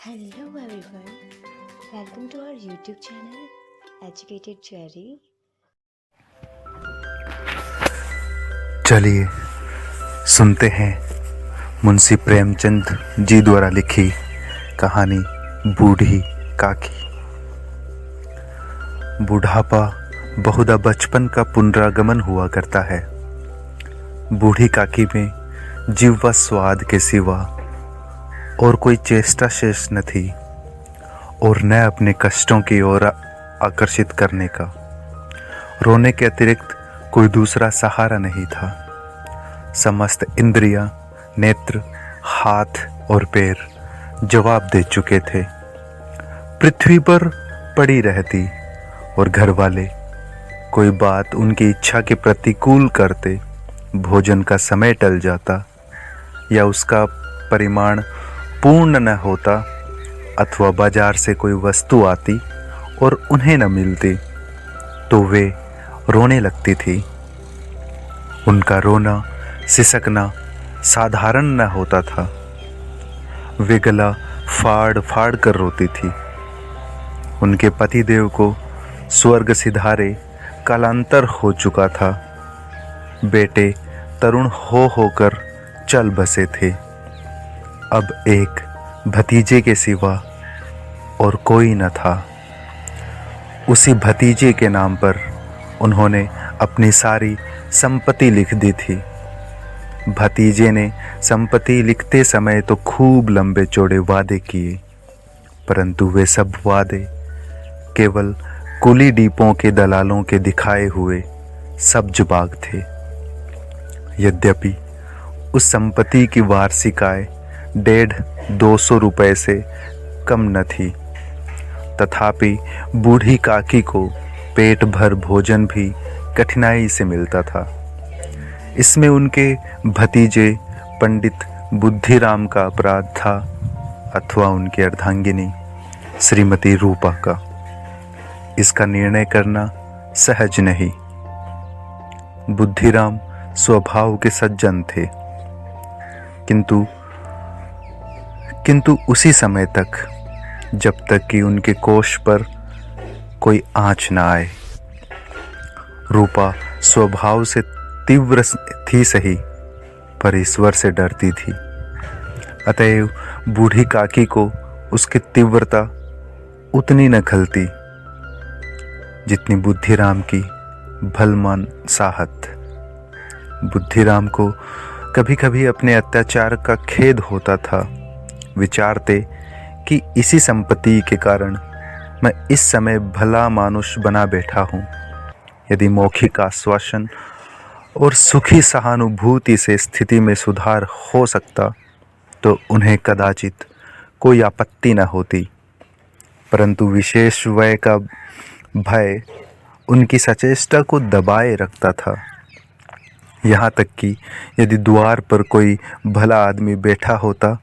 Hello everyone, welcome to our YouTube channel Educated Cherry. चलिए सुनते हैं मुंशी प्रेमचंद जी द्वारा लिखी कहानी बूढ़ी काकी। बुढ़ापा बहुधा बचपन का पुनरागमन हुआ करता है। बूढ़ी काकी में जीव व स्वाद के सिवा और कोई चेष्टा शेष न थी और न अपने कष्टों की ओर आकर्षित करने का। रोने के अतिरिक्त कोई दूसरा सहारा नहीं था। समस्त इंद्रियां, नेत्र, हाथ और पैर जवाब दे चुके थे। पृथ्वी पर पड़ी रहती और घर वाले कोई बात उनकी इच्छा के प्रतिकूल करते, भोजन का समय टल जाता या उसका परिमाण पूर्ण न होता अथवा बाजार से कोई वस्तु आती और उन्हें न मिलती तो वे रोने लगती थी। उनका रोना सिसकना साधारण न होता था। वे गला फाड़ फाड़ कर रोती थी। उनके पतिदेव को स्वर्ग सिधारे कालांतर हो चुका था। बेटे तरुण हो होकर चल बसे थे। अब एक भतीजे के सिवा और कोई न था। उसी भतीजे के नाम पर उन्होंने अपनी सारी संपत्ति लिख दी थी। भतीजे ने संपत्ति लिखते समय तो खूब लंबे चौड़े वादे किए, परंतु वे सब वादे केवल कुली डीपों के दलालों के दिखाए हुए सब्ज बाग थे। यद्यपि उस संपत्ति की वार्षिक आय 150-200 रुपए से कम न थी, तथापि बूढ़ी काकी को पेट भर भोजन भी कठिनाई से मिलता था। इसमें उनके भतीजे पंडित बुद्धिराम का अपराध था अथवा उनकी अर्धांगिनी श्रीमती रूपा का। इसका निर्णय करना सहज नहीं। बुद्धिराम स्वभाव के सज्जन थे, किंतु उसी समय तक जब तक कि उनके कोष पर कोई आँच न आए। रूपा स्वभाव से तीव्र थी सही, पर ईश्वर से डरती थी। अतएव बूढ़ी काकी को उसकी तीव्रता उतनी न खलती जितनी बुद्धिराम की भलमान साहत। बुद्धिराम को कभी कभी अपने अत्याचार का खेद होता था। विचारते कि इसी संपत्ति के कारण मैं इस समय भला मानुष बना बैठा हूँ। यदि मौखिक आश्वासन और सुखी सहानुभूति से स्थिति में सुधार हो सकता तो उन्हें कदाचित कोई आपत्ति न होती, परंतु विशेष व्यय का भय उनकी सचेष्टा को दबाए रखता था। यहाँ तक कि यदि द्वार पर कोई भला आदमी बैठा होता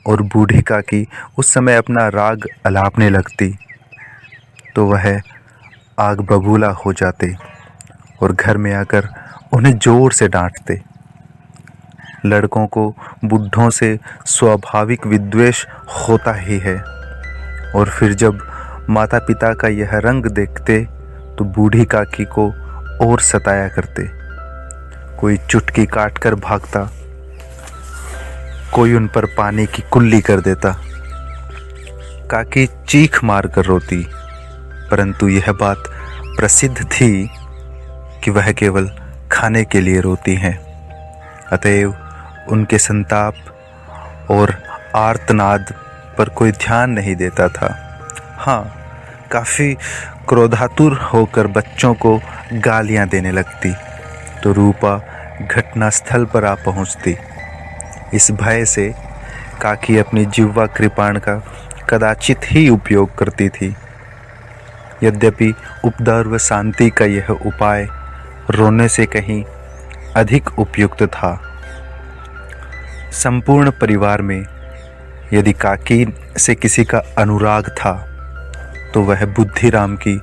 और बूढ़ी काकी उस समय अपना राग अलापने लगती तो वह आग बबूला हो जाते और घर में आकर उन्हें जोर से डांटते। लड़कों को बुढ़ों से स्वाभाविक विद्वेष होता ही है, और फिर जब माता पिता का यह रंग देखते तो बूढ़ी काकी को और सताया करते। कोई चुटकी काट कर भागता, कोई उन पर पानी की कुल्ली कर देता। काकी चीख मार कर रोती, परंतु यह बात प्रसिद्ध थी कि वह केवल खाने के लिए रोती हैं। अतएव उनके संताप और आर्तनाद पर कोई ध्यान नहीं देता था। हाँ, काफ़ी क्रोधातुर होकर बच्चों को गालियां देने लगती तो रूपा घटनास्थल पर आ पहुंचती। इस भय से काकी अपनी जिह्वा कृपाण का कदाचित ही उपयोग करती थी। यद्यपि उपद्रव व शांति का यह उपाय रोने से कहीं अधिक उपयुक्त था। संपूर्ण परिवार में यदि काकी से किसी का अनुराग था तो वह बुद्धिराम की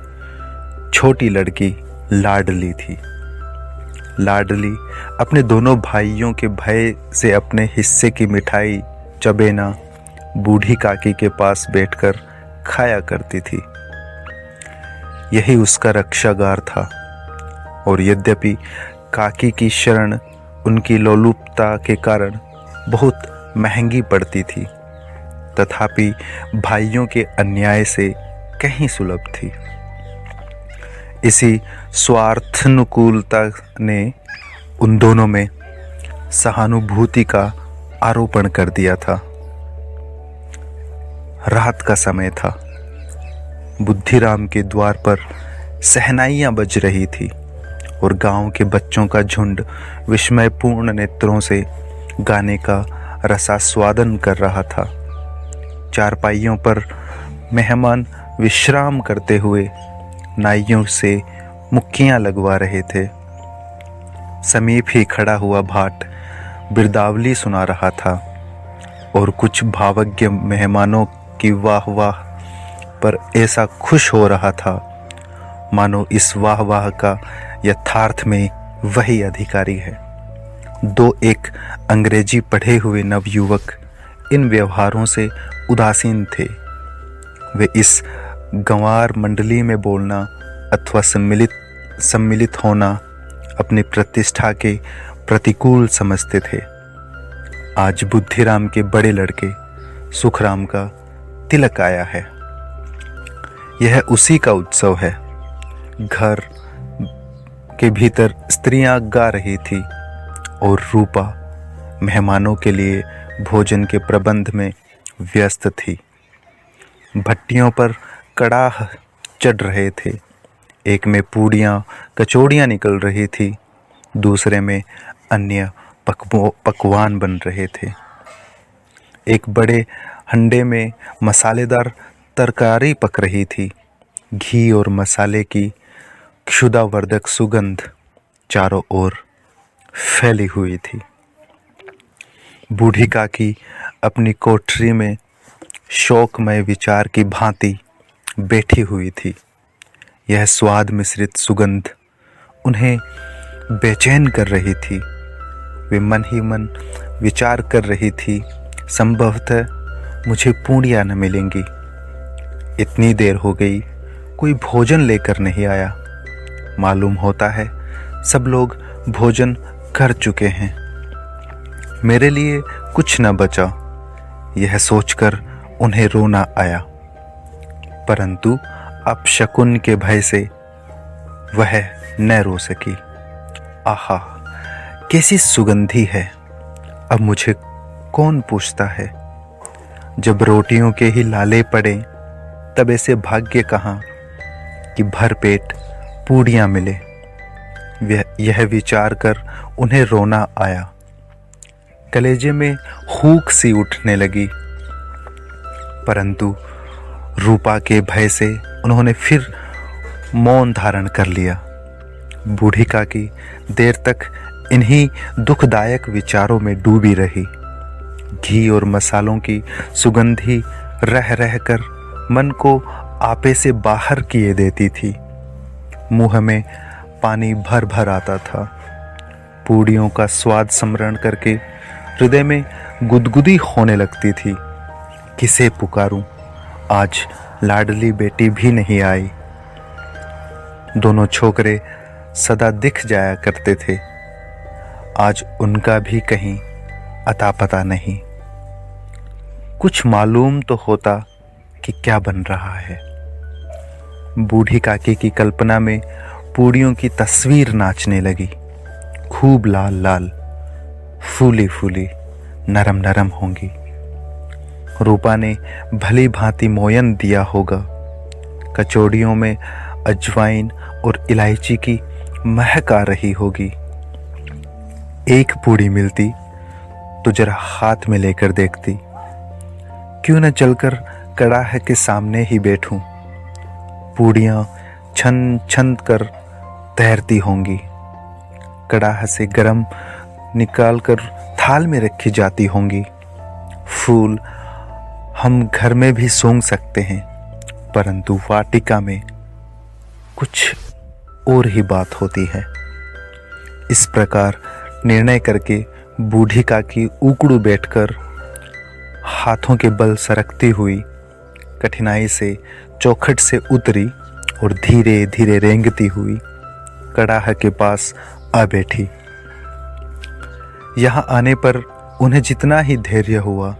छोटी लड़की लाडली थी। लाडली अपने दोनों भाइयों के भय से अपने हिस्से की मिठाई चबेना बूढ़ी काकी के पास बैठकर खाया करती थी। यही उसका रक्षागार था। और यद्यपि काकी की शरण उनकी लोलुपता के कारण बहुत महंगी पड़ती थी, तथापि भाइयों के अन्याय से कहीं सुलभ थी। इसी स्वार्थानुकूलता ने उन दोनों में सहानुभूति का आरोपण कर दिया था। रात का समय था। बुद्धिराम के द्वार पर शहनाइयां बज रही थी और गांव के बच्चों का झुंड विस्मयपूर्ण नेत्रों से गाने का रसास्वादन कर रहा था। चारपाइयों पर मेहमान विश्राम करते हुए नाइयों से मुक्कियां लगवा रहे थे। समीप ही खड़ा हुआ भाट बिरदावली सुना रहा था और कुछ भावज्ञ मेहमानों की वाह वाह पर ऐसा खुश हो रहा था मानो इस वाह वाह का यथार्थ में वही अधिकारी है। दो एक अंग्रेजी पढ़े हुए नवयुवक इन व्यवहारों से उदासीन थे। वे इस गंवार मंडली में बोलना अथवा सम्मिलित होना अपनी प्रतिष्ठा के प्रतिकूल समझते थे। आज बुद्धिराम के बड़े लड़के सुखराम का तिलक आया है। यह उसी का उत्सव है। घर के भीतर स्त्रियां गा रही थी और रूपा मेहमानों के लिए भोजन के प्रबंध में व्यस्त थी। भट्टियों पर कड़ाह चढ़ रहे थे। एक में पूड़ियाँ कचौड़ियाँ निकल रही थी, दूसरे में अन्य पकवान बन रहे थे। एक बड़े हंडे में मसालेदार तरकारी पक रही थी। घी और मसाले की क्षुधावर्धक सुगंध चारों ओर फैली हुई थी। बूढ़ी काकी अपनी कोठरी में शोकमय विचार की भांति बैठी हुई थी। यह स्वाद मिश्रित सुगंध उन्हें बेचैन कर रही थी। वे मन ही मन विचार कर रही थी, संभवतः मुझे पूड़ियाँ न मिलेंगी। इतनी देर हो गई, कोई भोजन लेकर नहीं आया। मालूम होता है सब लोग भोजन कर चुके हैं। मेरे लिए कुछ न बचा। यह सोचकर उन्हें रोना आया, परंतु अपशकुन के भय से वह न रो सकी। आहा, कैसी सुगंधी है! अब मुझे कौन पूछता है? जब रोटियों के ही लाले पड़े तब ऐसे भाग्य कहाँ कि भर पेट पूड़ियाँ मिले। यह विचार कर उन्हें रोना आया। कलेजे में हूक सी उठने लगी, परंतु रूपा के भय से उन्होंने फिर मौन धारण कर लिया। बूढ़ी काकी देर तक इन्हीं दुखदायक विचारों में डूबी रही। घी और मसालों की सुगंधी रह रहकर मन को आपे से बाहर किए देती थी। मुंह में पानी भर भर आता था। पूड़ियों का स्वाद स्मरण करके हृदय में गुदगुदी होने लगती थी। किसे पुकारूं? आज लाडली बेटी भी नहीं आई। दोनों छोकरे सदा दिख जाया करते थे, आज उनका भी कहीं अता पता नहीं। कुछ मालूम तो होता कि क्या बन रहा है। बूढ़ी काकी की कल्पना में पूड़ियों की तस्वीर नाचने लगी। खूब लाल लाल, फूली फूली, नरम नरम होंगी। रूपा ने भली भांति मोयन दिया होगा। कचौड़ियों में अजवाइन और इलायची की महक आ रही होगी। एक पूड़ी मिलती तो जरा हाथ में लेकर देखती। क्यों न चलकर कड़ाह के सामने ही बैठूं। पूड़ियाँ छन छन कर तैरती होंगी। कड़ाह से गरम निकालकर थाल में रखी जाती होंगी। फूल हम घर में भी सूंघ सकते हैं, परंतु वाटिका में कुछ और ही बात होती है। इस प्रकार निर्णय करके बूढ़ी काकी उकड़ू बैठकर हाथों के बल सरकती हुई कठिनाई से चौखट से उतरी और धीरे धीरे रेंगती हुई कड़ाह के पास आ बैठी। यहाँ आने पर उन्हें जितना ही धैर्य हुआ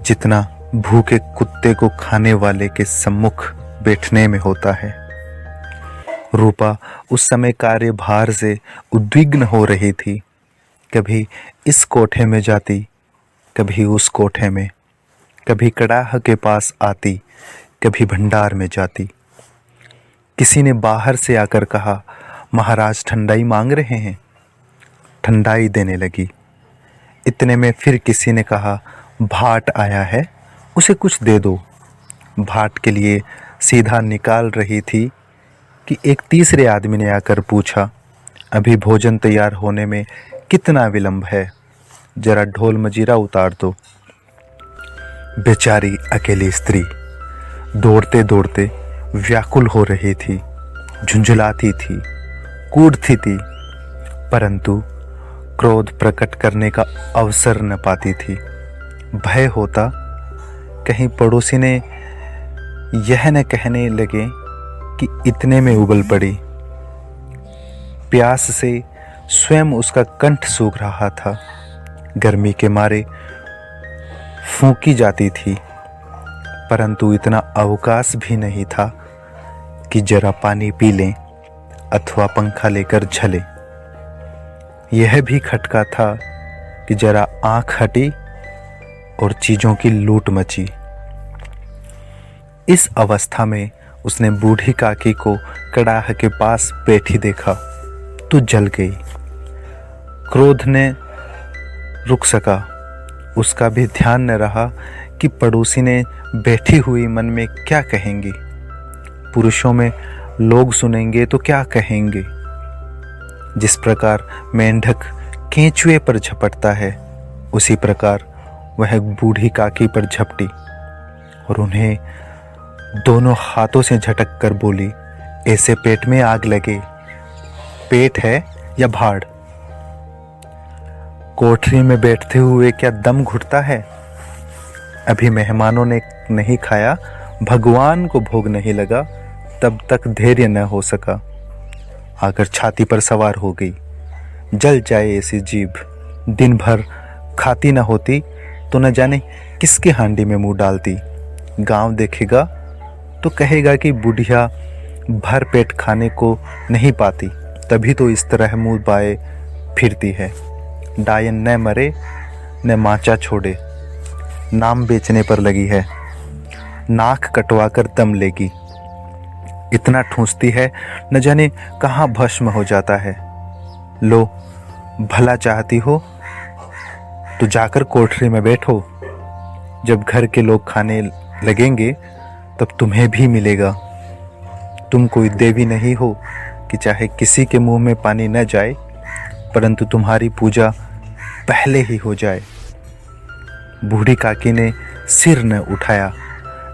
जितना भूखे कुत्ते को खाने वाले के सम्मुख बैठने में होता है। रूपा उस समय कार्यभार से उद्विग्न हो रही थी। कभी इस कोठे में जाती, कभी उस कोठे में, कभी कड़ाह के पास आती, कभी भंडार में जाती। किसी ने बाहर से आकर कहा, महाराज ठंडाई मांग रहे हैं। ठंडाई देने लगी। इतने में फिर किसी ने कहा, भाट आया है, उसे कुछ दे दो। भाट के लिए सीधा निकाल रही थी कि एक तीसरे आदमी ने आकर पूछा, अभी भोजन तैयार होने में कितना विलंब है, जरा ढोल मजीरा उतार दो। बेचारी अकेली स्त्री दौड़ते दौड़ते व्याकुल हो रही थी, झुंझलाती थी, कूदती थी, परंतु क्रोध प्रकट करने का अवसर न पाती थी। भय होता कहीं पड़ोसी ने यह न कहने लगे कि इतने में उबल पड़ी। प्यास से स्वयं उसका कंठ सूख रहा था, गर्मी के मारे फूंकी जाती थी, परंतु इतना अवकाश भी नहीं था कि जरा पानी पी लें अथवा पंखा लेकर झले। यह भी खटका था कि जरा आंख हटी और चीजों की लूट मची। इस अवस्था में उसने बूढ़ी काकी को कड़ाह के पास बैठी देखा तो जल गई। क्रोध ने रुक सका, उसका भी ध्यान न रहा कि पड़ोसी ने बैठी हुई मन में क्या कहेंगी। पुरुषों में लोग सुनेंगे तो क्या कहेंगे। जिस प्रकार मेंढक केंचुए पर झपटता है, उसी प्रकार वह बूढ़ी काकी पर झपटी और उन्हें दोनों हाथों से झटक कर बोली, ऐसे पेट में आग लगे, पेट है या भाड़? कोठरी में बैठते हुए क्या दम घुटता है? अभी मेहमानों ने नहीं खाया, भगवान को भोग नहीं लगा, तब तक धैर्य न हो सका, आकर छाती पर सवार हो गई। जल जाए ऐसी जीभ, दिन भर खाती न होती तो न जाने किसके हांडी में मुंह डालती। गांव देखेगा तो कहेगा कि बुढ़िया भर पेट खाने को नहीं पाती, तभी तो इस तरह मुंह बाए फिरती है। डायन न मरे न माचा छोड़े, नाम बेचने पर लगी है, नाक कटवा कर दम लेगी। इतना ठूंसती है न जाने कहाँ भस्म हो जाता है। लो, भला चाहती हो तो जाकर कोठरी में बैठो, जब घर के लोग खाने लगेंगे तब तुम्हें भी मिलेगा। तुम कोई देवी नहीं हो कि चाहे किसी के मुंह में पानी न जाए, परंतु तुम्हारी पूजा पहले ही हो जाए। बूढ़ी काकी ने सिर न उठाया,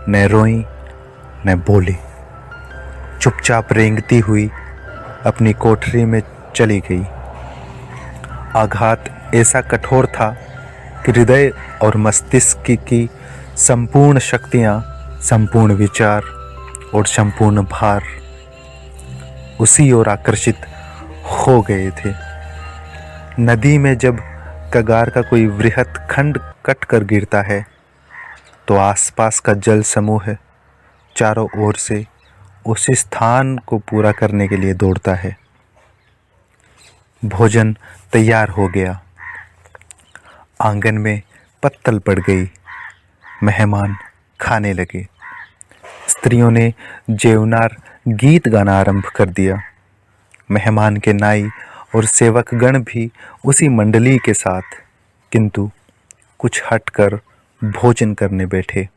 न रोई न बोली, चुपचाप रेंगती हुई अपनी कोठरी में चली गई। आघात ऐसा कठोर था कि हृदय और मस्तिष्क की संपूर्ण शक्तियां, संपूर्ण विचार और संपूर्ण भार उसी ओर आकर्षित हो गए थे। नदी में जब कगार का कोई वृहत खंड कट कर गिरता है तो आसपास का जल समूह चारों ओर से उसी स्थान को पूरा करने के लिए दौड़ता है। भोजन तैयार हो गया, आंगन में पत्तल पड़ गई, मेहमान खाने लगे। स्त्रियों ने जेवनार गीत गाना आरंभ कर दिया। मेहमान के नाई और सेवकगण भी उसी मंडली के साथ, किंतु कुछ हटकर भोजन करने बैठे।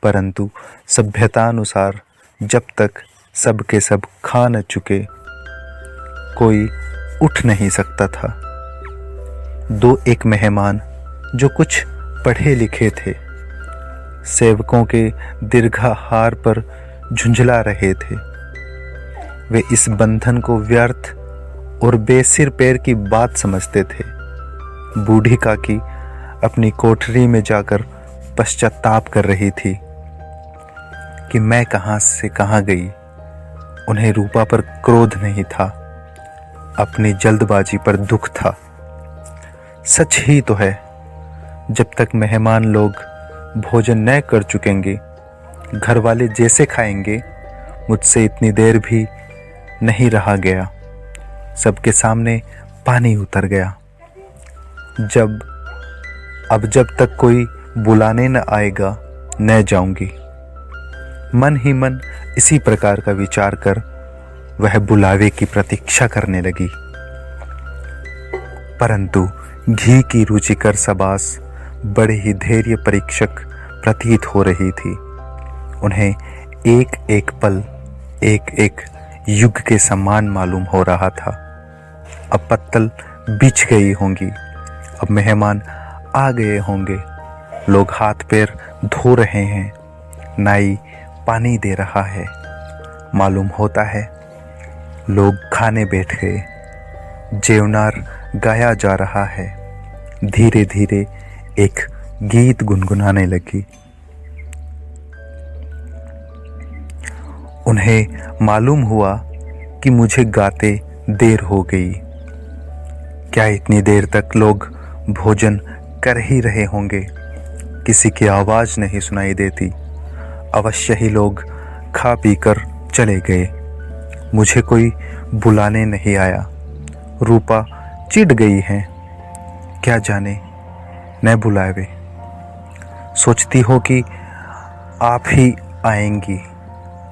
परंतु सभ्यतानुसार जब तक सब के सब खा न चुके, कोई उठ नहीं सकता था। दो एक मेहमान जो कुछ पढ़े लिखे थे, सेवकों के दीर्घाहार पर झुंझला रहे थे। वे इस बंधन को व्यर्थ और बेसिर पैर की बात समझते थे। बूढ़ी काकी अपनी कोठरी में जाकर पश्चाताप कर रही थी कि मैं कहां से कहां गई। उन्हें रूपा पर क्रोध नहीं था, अपनी जल्दबाजी पर दुख था। सच ही तो है, जब तक मेहमान लोग भोजन न कर चुकेंगे, घर वाले जैसे खाएंगे, मुझसे इतनी देर भी नहीं रहा गया। सबके सामने पानी उतर गया। जब तक कोई बुलाने न आएगा न जाऊंगी। मन ही मन इसी प्रकार का विचार कर वह बुलावे की प्रतीक्षा करने लगी। परंतु घी की रुचिकर सबास बड़े ही धैर्य परीक्षक प्रतीत हो रही थी। उन्हें एक एक पल एक एक युग के समान मालूम हो रहा था। अब पत्तल बिछ गई होंगी, अब मेहमान आ गए होंगे, लोग हाथ पैर धो रहे हैं, नाई पानी दे रहा है। मालूम होता है लोग खाने बैठ गए, जेवनार गाया जा रहा है। धीरे धीरे एक गीत गुनगुनाने लगी। उन्हें मालूम हुआ कि मुझे गाते देर हो गई। क्या इतनी देर तक लोग भोजन कर ही रहे होंगे? किसी की आवाज नहीं सुनाई देती। अवश्य ही लोग खा पी कर चले गए। मुझे कोई बुलाने नहीं आया। रूपा चिढ़ गई है, क्या जाने न बुलावे। सोचती हो कि आप ही आएंगी।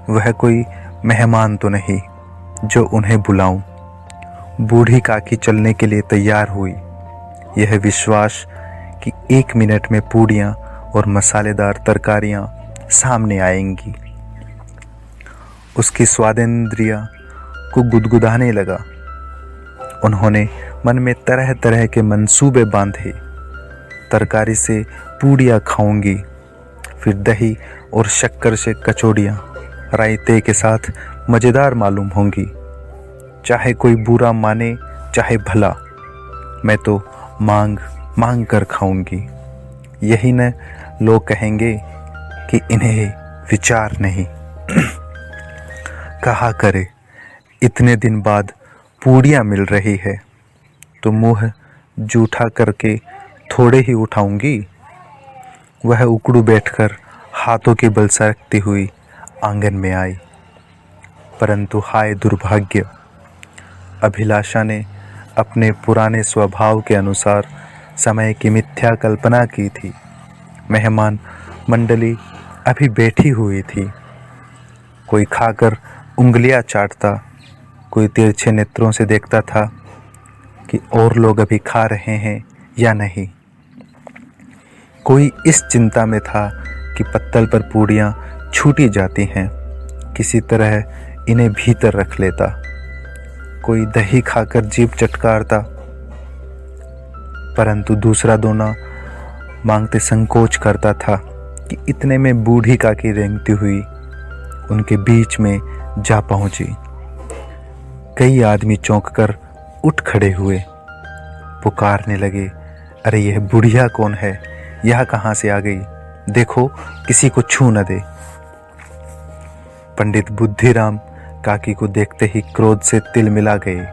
वह कोई मेहमान तो नहीं जो उन्हें बुलाऊं। बूढ़ी काकी चलने के लिए तैयार हुई, यह विश्वास कि 1 मिनट में पूड़ियाँ और मसालेदार तरकारियाँ सामने आएंगी। उसकी स्वादेंद्रिया को गुदगुदाने लगा। उन्होंने मन में तरह तरह के मंसूबे बांधे। तरकारी से पूड़ियाँ खाऊंगी, फिर दही और शक्कर से कचौड़ियाँ रायते के साथ मज़ेदार मालूम होंगी। चाहे कोई बुरा माने चाहे भला, मैं तो मांग मांग कर खाऊंगी। यही न लोग कहेंगे कि इन्हें विचार नहीं। कहा करे, इतने दिन बाद पूड़ियाँ मिल रही है तो मुँह जूठा करके थोड़े ही उठाऊंगी। वह उकड़ू बैठकर हाथों के बल सरकती हुई आंगन में आई। परंतु हाय दुर्भाग्य, अभिलाषा ने अपने पुराने स्वभाव के अनुसार समय की मिथ्या कल्पना की थी। मेहमान मंडली अभी बैठी हुई थी। कोई खाकर उंगलियां चाटता, कोई तिरछे नेत्रों से देखता था कि और लोग अभी खा रहे हैं या नहीं। कोई इस चिंता में था कि पत्तल पर पूड़ियाँ छूटी जाती हैं, किसी तरह इन्हें भीतर रख लेता। कोई दही खाकर जीभ चटकारता, परंतु दूसरा दोना मांगते संकोच करता था कि इतने में बूढ़ी काकी रेंगती हुई उनके बीच में जा पहुंची। कई आदमी चौंक कर उठ खड़े हुए, पुकारने लगे, अरे यह बुढ़िया कौन है? यह कहाँ से आ गई? देखो किसी को छू न दे। पंडित बुद्धिराम काकी को देखते ही क्रोध से तिल मिला गए।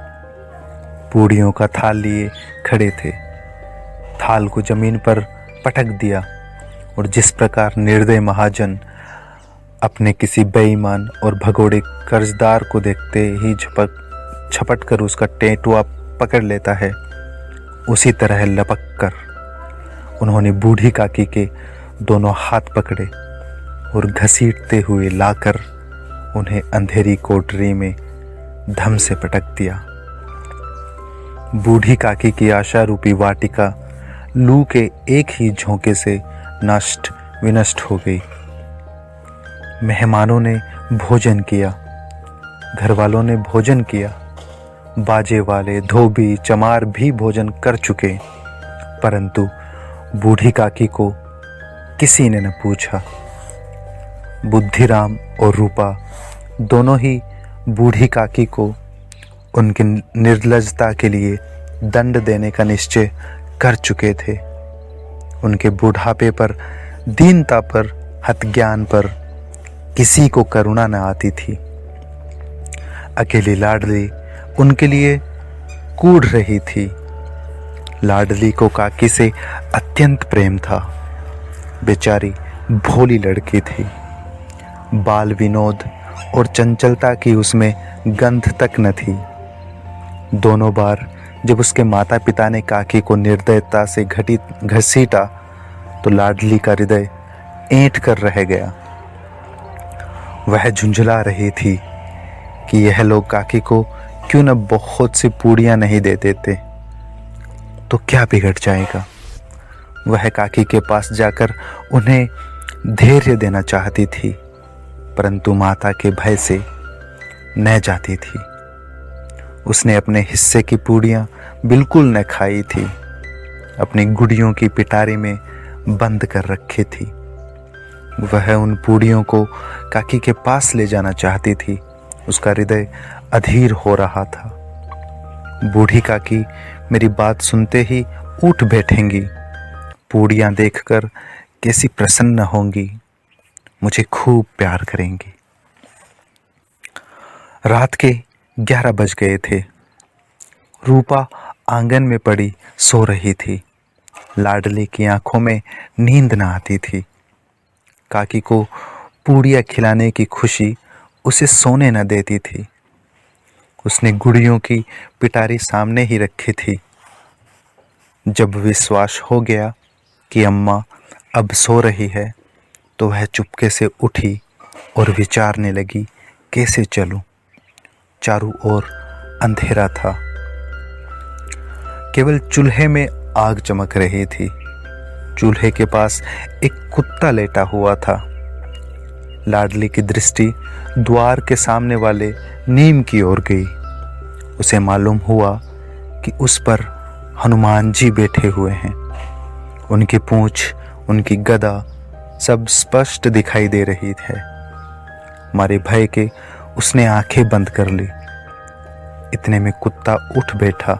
पूड़ियों का थाल लिए खड़े थे। थाल को जमीन पर पटक दिया और जिस प्रकार निर्दय महाजन अपने किसी बेईमान और भगोड़े कर्जदार को देखते ही झपट कर उसका टेंटुआ पकड़ लेता है, उसी तरह लपक कर उन्होंने बूढ़ी काकी के दोनों हाथ पकड़े और घसीटते हुए लाकर उन्हें अंधेरी कोठरी में धम से पटक दिया। बूढ़ी काकी की आशा रूपी वाटिका लू के एक ही झोंके से नष्ट विनष्ट हो गई। मेहमानों ने भोजन किया, घर वालों ने भोजन किया, बाजे वाले धोबी चमार भी भोजन कर चुके, परंतु बूढ़ी काकी को किसी ने न पूछा। बुद्धिराम और रूपा दोनों ही बूढ़ी काकी को उनकी निर्लजता के लिए दंड देने का निश्चय कर चुके थे। उनके बुढ़ापे पर, दीनता पर, हतज्ञान पर किसी को करुणा न आती थी। अकेली लाडली उनके लिए कूढ़ रही थी। लाडली को काकी से अत्यंत प्रेम था। बेचारी भोली लड़की थी। बाल विनोद और चंचलता की उसमें गंध तक न थी। दोनों बार जब उसके माता पिता ने काकी को निर्दयता से घसीटा तो लाडली का हृदय ऐंठ कर रह गया। वह झुंझला रही थी कि यह लोग काकी को क्यों न बहुत सी पूड़ियां नहीं दे देते तो क्या बिगड़ जाएगा। वह काकी के पास जाकर उन्हें धैर्य देना चाहती थी, परंतु माता के भय से न जाती थी। उसने अपने हिस्से की पूड़ियां बिल्कुल न खाई थी, अपनी गुड़ियों की पिटारी में बंद कर रखी थी। वह उन पूड़ियों को काकी के पास ले जाना चाहती थी। उसका हृदय अधीर हो रहा था। बूढ़ी काकी मेरी बात सुनते ही उठ बैठेंगी, पूड़ियां देखकर कैसी प्रसन्न होंगी, मुझे खूब प्यार करेंगी। रात के 11 बज गए थे। रूपा आंगन में पड़ी सो रही थी। लाडली की आंखों में नींद न आती थी। काकी को पूड़ियां खिलाने की खुशी उसे सोने न देती थी। उसने गुड़ियों की पिटारी सामने ही रखी थी। जब विश्वास हो गया कि अम्मा अब सो रही है तो वह चुपके से उठी और विचारने लगी कैसे चलूं। चारों ओर अंधेरा था। केवल चूल्हे में आग चमक रही थी। चूल्हे के पास एक कुत्ता लेटा हुआ था। लाडली की दृष्टि द्वार के सामने वाले नीम की ओर गई। उसे मालूम हुआ कि उस पर हनुमान जी बैठे हुए हैं। उनकी पूंछ, उनकी गदा सब स्पष्ट दिखाई दे रही है। मारे भय के उसने आंखें बंद कर ली। इतने में कुत्ता उठ बैठा।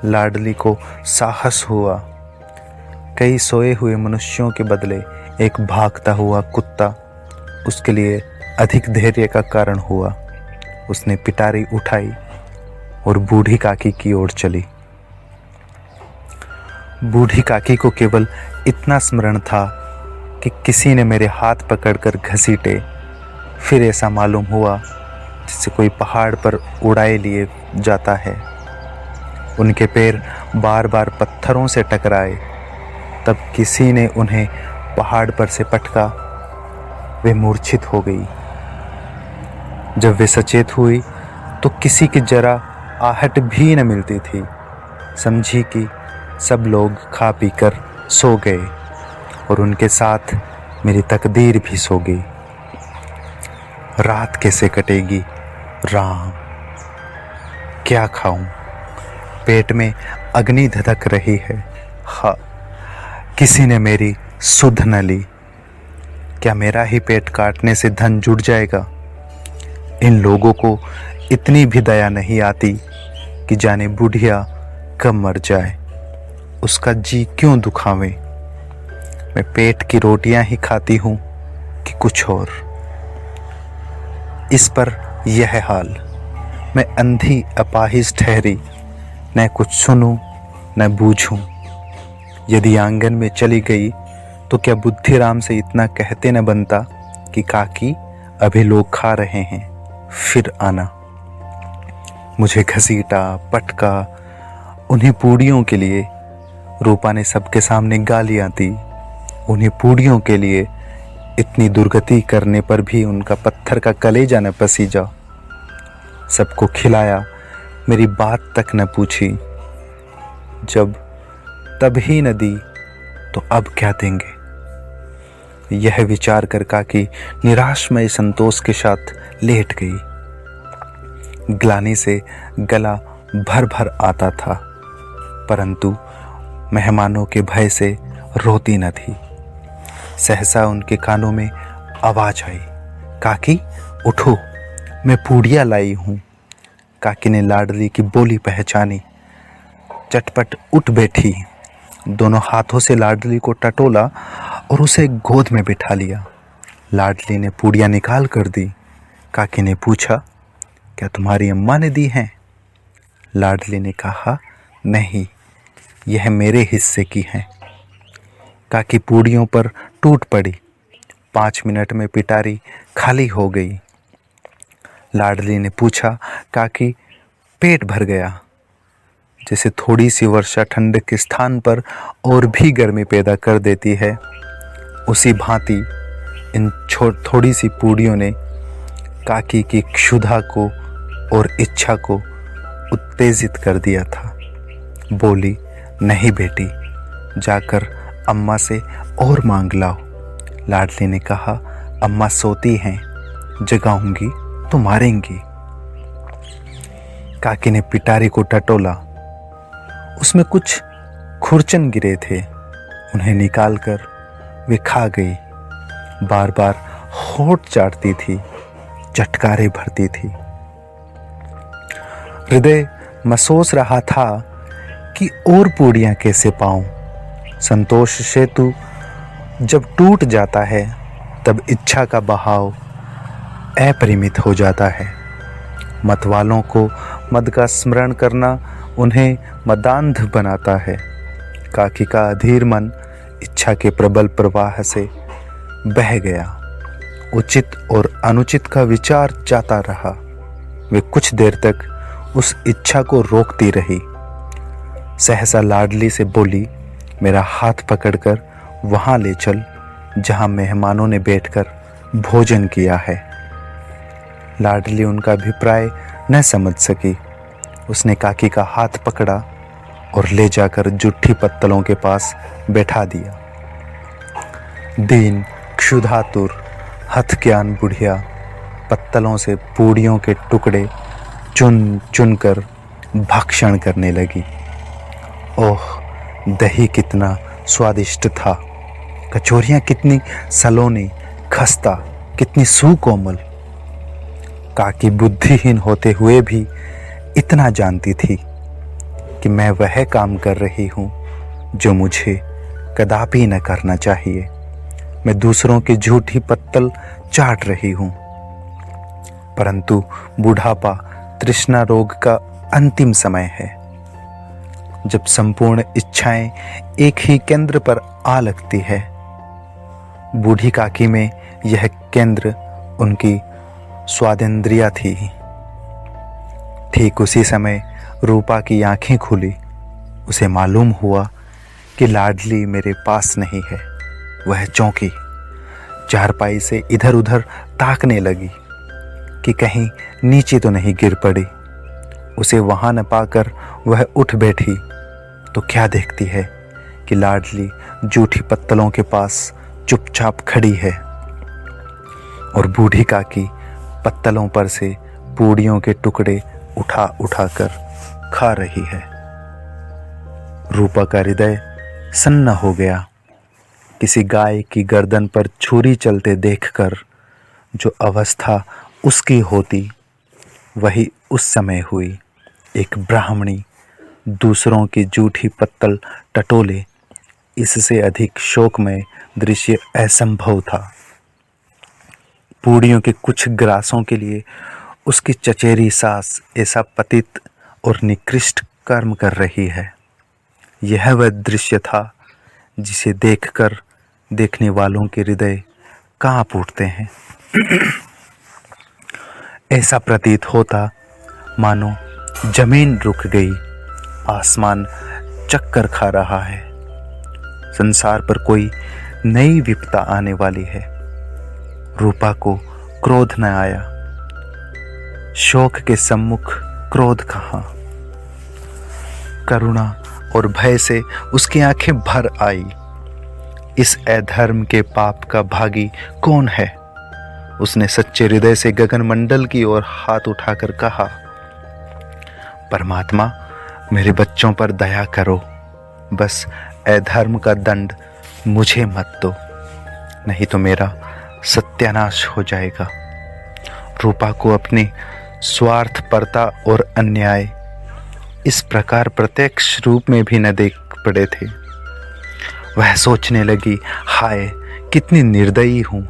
लाडली को साहस हुआ। कई सोए हुए मनुष्यों के बदले एक भागता हुआ कुत्ता उसके लिए अधिक धैर्य का कारण हुआ। उसने पिटारी उठाई और बूढ़ी काकी की ओर चली। बूढ़ी काकी को केवल इतना स्मरण था कि किसी ने मेरे हाथ पकड़कर घसीटे। फिर ऐसा मालूम हुआ जिससे कोई पहाड़ पर उड़ाए लिए जाता है। उनके पैर बार बार पत्थरों से टकराए। तब किसी ने उन्हें पहाड़ पर से पटका। वे मूर्छित हो गई। जब वे सचेत हुई तो किसी की जरा आहट भी न मिलती थी। समझी कि सब लोग खा पी कर सो गए और उनके साथ मेरी तकदीर भी सो गई। रात कैसे कटेगी राम, क्या खाऊं? पेट में अग्नि धधक रही है। हाँ, किसी ने मेरी सुध न ली। क्या मेरा ही पेट काटने से धन जुट जाएगा? इन लोगों को इतनी भी दया नहीं आती कि जाने बुढ़िया कब मर जाए, उसका जी क्यों दुखावे। मैं पेट की रोटियां ही खाती हूं कि कुछ और। इस पर यह हाल। मैं अंधी अपाहिज ठहरी, न कुछ सुनूं न बूझूं। यदि आंगन में चली गई तो क्या बुद्धिराम से इतना कहते न बनता कि काकी अभी लोग खा रहे हैं, फिर आना। मुझे घसीटा, पटका उन्हीं पूड़ियों के लिए। रूपा ने सबके सामने गालियां दी। उन्हीं पूड़ियों के लिए इतनी दुर्गति करने पर भी उनका पत्थर का कलेजा न पसीजा। सबको खिलाया, मेरी बात तक न पूछी। जब तब ही न दी तो अब क्या देंगे? यह विचार कर काकी निराशमय संतोष के साथ लेट गई। ग्लानि से गला भर भर आता था, परंतु मेहमानों के भय से रोती न थी। सहसा उनके कानों में आवाज आई, काकी उठो, मैं पूड़ियां लाई हूं। काकी ने लाडली की बोली पहचानी। चटपट उठ बैठी दोनों हाथों से लाडली को टटोला और उसे गोद में बिठा लिया। लाडली ने पूड़ियाँ निकाल कर दी। काकी ने पूछा, क्या तुम्हारी अम्मा ने दी हैं? लाडली ने कहा, नहीं, यह मेरे हिस्से की हैं। काकी पूड़ियों पर टूट पड़ी। 5 मिनट में पिटारी खाली हो गई। लाडली ने पूछा, काकी पेट भर गया? जैसे थोड़ी सी वर्षा ठंडक के स्थान पर और भी गर्मी पैदा कर देती है, उसी भांति इन थोड़ी सी पूड़ियों ने काकी की क्षुधा को और इच्छा को उत्तेजित कर दिया था। बोली, नहीं बेटी, जाकर अम्मा से और मांग लाओ। लाडली ने कहा, अम्मा सोती हैं, जगाऊंगी तो मारेंगी। काकी ने पिटारी को टटोला। उसमें कुछ खुरचन गिरे थे। उन्हें निकालकर वे खा गई। बार बार होठ चाटती थी, चटकारे भरती थी। हृदय महसूस रहा था कि और पूड़ियां कैसे पाऊं। संतोष सेतु जब टूट जाता है तब इच्छा का बहाव अपरिमित हो जाता है। मत वालों को मद का स्मरण करना उन्हें मदांध बनाता है। काकी का अधीर मन इच्छा के प्रबल प्रवाह से बह गया। उचित और अनुचित का विचार जाता रहा। वे कुछ देर तक उस इच्छा को रोकती रही। सहसा लाडली से बोली, मेरा हाथ पकड़कर वहां ले चल जहां मेहमानों ने बैठकर भोजन किया है। लाडली उनका अभिप्राय न समझ सकी। उसने काकी का हाथ पकड़ा और ले जाकर जुट्ठी पत्तलों के पास बैठा दिया। दीन, क्षुधातुर, हथक्यान बुढ़िया पत्तलों से पूड़ियों के टुकड़े चुन चुन कर भक्षण करने लगी। ओह, दही कितना स्वादिष्ट था, कचौरियाँ कितनी सलोनी, खस्ता कितनी सुकोमल। काकी बुद्धिहीन होते हुए भी इतना जानती थी कि मैं वह काम कर रही हूँ जो मुझे कदापि न करना चाहिए। मैं दूसरों की झूठी पत्तल चाट रही हूँ। परंतु बुढ़ापा तृष्णा रोग का अंतिम समय है, जब संपूर्ण इच्छाएं एक ही केंद्र पर आ लगती है। बूढ़ी काकी में यह केंद्र उनकी स्वादेंद्रिया थी। ठीक उसी समय रूपा की आंखें खुली। उसे मालूम हुआ कि लाडली मेरे पास नहीं है। वह चौंकी, चारपाई से इधर उधर ताकने लगी कि कहीं नीचे तो नहीं गिर पड़ी। उसे वहां न पाकर वह उठ बैठी तो क्या देखती है कि लाडली जूठी पत्तलों के पास चुपचाप खड़ी है और बूढ़ी काकी पत्तलों पर से पूड़ियों के टुकड़े उठा उठा कर खा रही है। रूपा का हृदय सन्न हो गया। किसी गाय की गर्दन पर छुरी चलते देखकर जो अवस्था उसकी होती, वही उस समय हुई। एक ब्राह्मणी दूसरों की जूठी पत्तल टटोले, इससे अधिक शोकमय दृश्य असंभव था। पूड़ियों के कुछ ग्रासों के लिए उसकी चचेरी सास ऐसा पतित और निकृष्ट कर्म कर रही है। यह वह दृश्य था जिसे देखकर देखने वालों के हृदय कांप उठते हैं। ऐसा प्रतीत होता मानो जमीन रुक गई, आसमान चक्कर खा रहा है, संसार पर कोई नई विपदा आने वाली है। रूपा को क्रोध न आया। शोक के सम्मुख क्रोध कहाँ? करुणा और भय से उसकी आंखें भर आई। इस अधर्म के पाप का भागी कौन है? उसने सच्चे हृदय से गगन मंडल की ओर हाथ उठाकर कहा, परमात्मा, मेरे बच्चों पर दया करो। बस अधर्म का दंड मुझे मत दो, नहीं तो मेरा सत्यानाश हो जाएगा। रूपा को अपने स्वार्थपरता और अन्याय इस प्रकार प्रत्यक्ष रूप में भी न देख पड़े थे। वह सोचने लगी, हाय कितनी निर्दयी हूँ,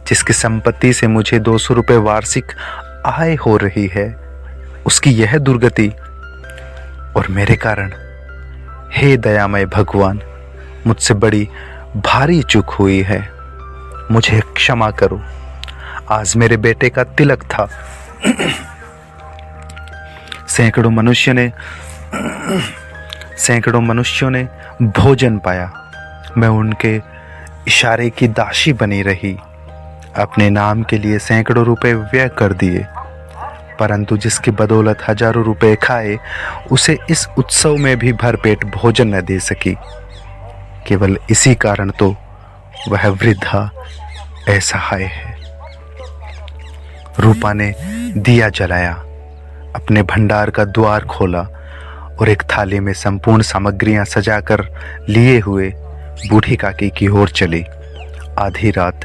जिसकी संपत्ति से मुझे 200 रुपये वार्षिक आय हो रही है, उसकी यह दुर्गति और मेरे कारण। हे दयामय भगवान, मुझसे बड़ी भारी चूक हुई है, मुझे क्षमा करो। आज मेरे बेटे का तिलक था। सैकड़ों मनुष्यों ने भोजन पाया। मैं उनके इशारे की दासी बनी रही, अपने नाम के लिए सैकड़ों रुपए व्यय कर दिए, परंतु जिसकी बदौलत हजारों रुपए खाए, उसे इस उत्सव में भी भरपेट भोजन न दे सकी। केवल इसी कारण तो वह वृद्धा असहाय है। रूपा ने दिया जलाया, अपने भंडार का द्वार खोला और एक थाली में संपूर्ण सामग्रियां सजाकर लिए हुए बूढ़ी काकी की ओर चली। आधी रात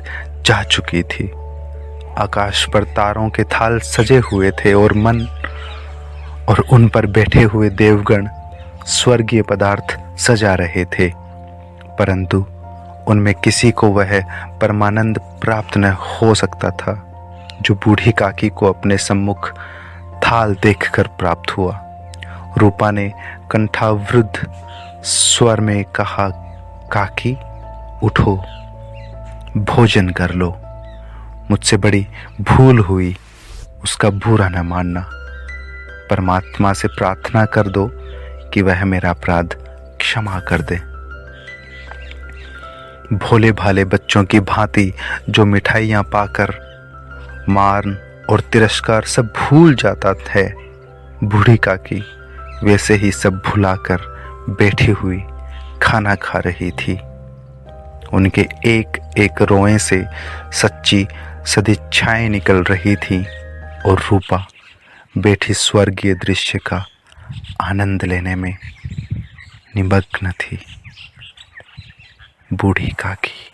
जा चुकी थी। आकाश पर तारों के थाल सजे हुए थे और उन पर बैठे हुए देवगण स्वर्गीय पदार्थ सजा रहे थे, परंतु उनमें किसी को वह परमानंद प्राप्त न हो सकता था जो बूढ़ी काकी को अपने सम्मुख थाल देखकर प्राप्त हुआ। रूपा ने कंठावृद्ध स्वर में कहा, काकी उठो, भोजन कर लो। मुझसे बड़ी भूल हुई, उसका बुरा न मानना। परमात्मा से प्रार्थना कर दो कि वह मेरा अपराध क्षमा कर दे। भोले भाले बच्चों की भांति जो मिठाइयाँ पाकर मान और तिरस्कार सब भूल जाता है, बूढ़ी काकी वैसे ही सब भुलाकर बैठी हुई खाना खा रही थी। उनके एक एक रोए से सच्ची सदिच्छाएं निकल रही थी और रूपा बैठी स्वर्गीय दृश्य का आनंद लेने में निमग्न थी। बूढ़ी काकी।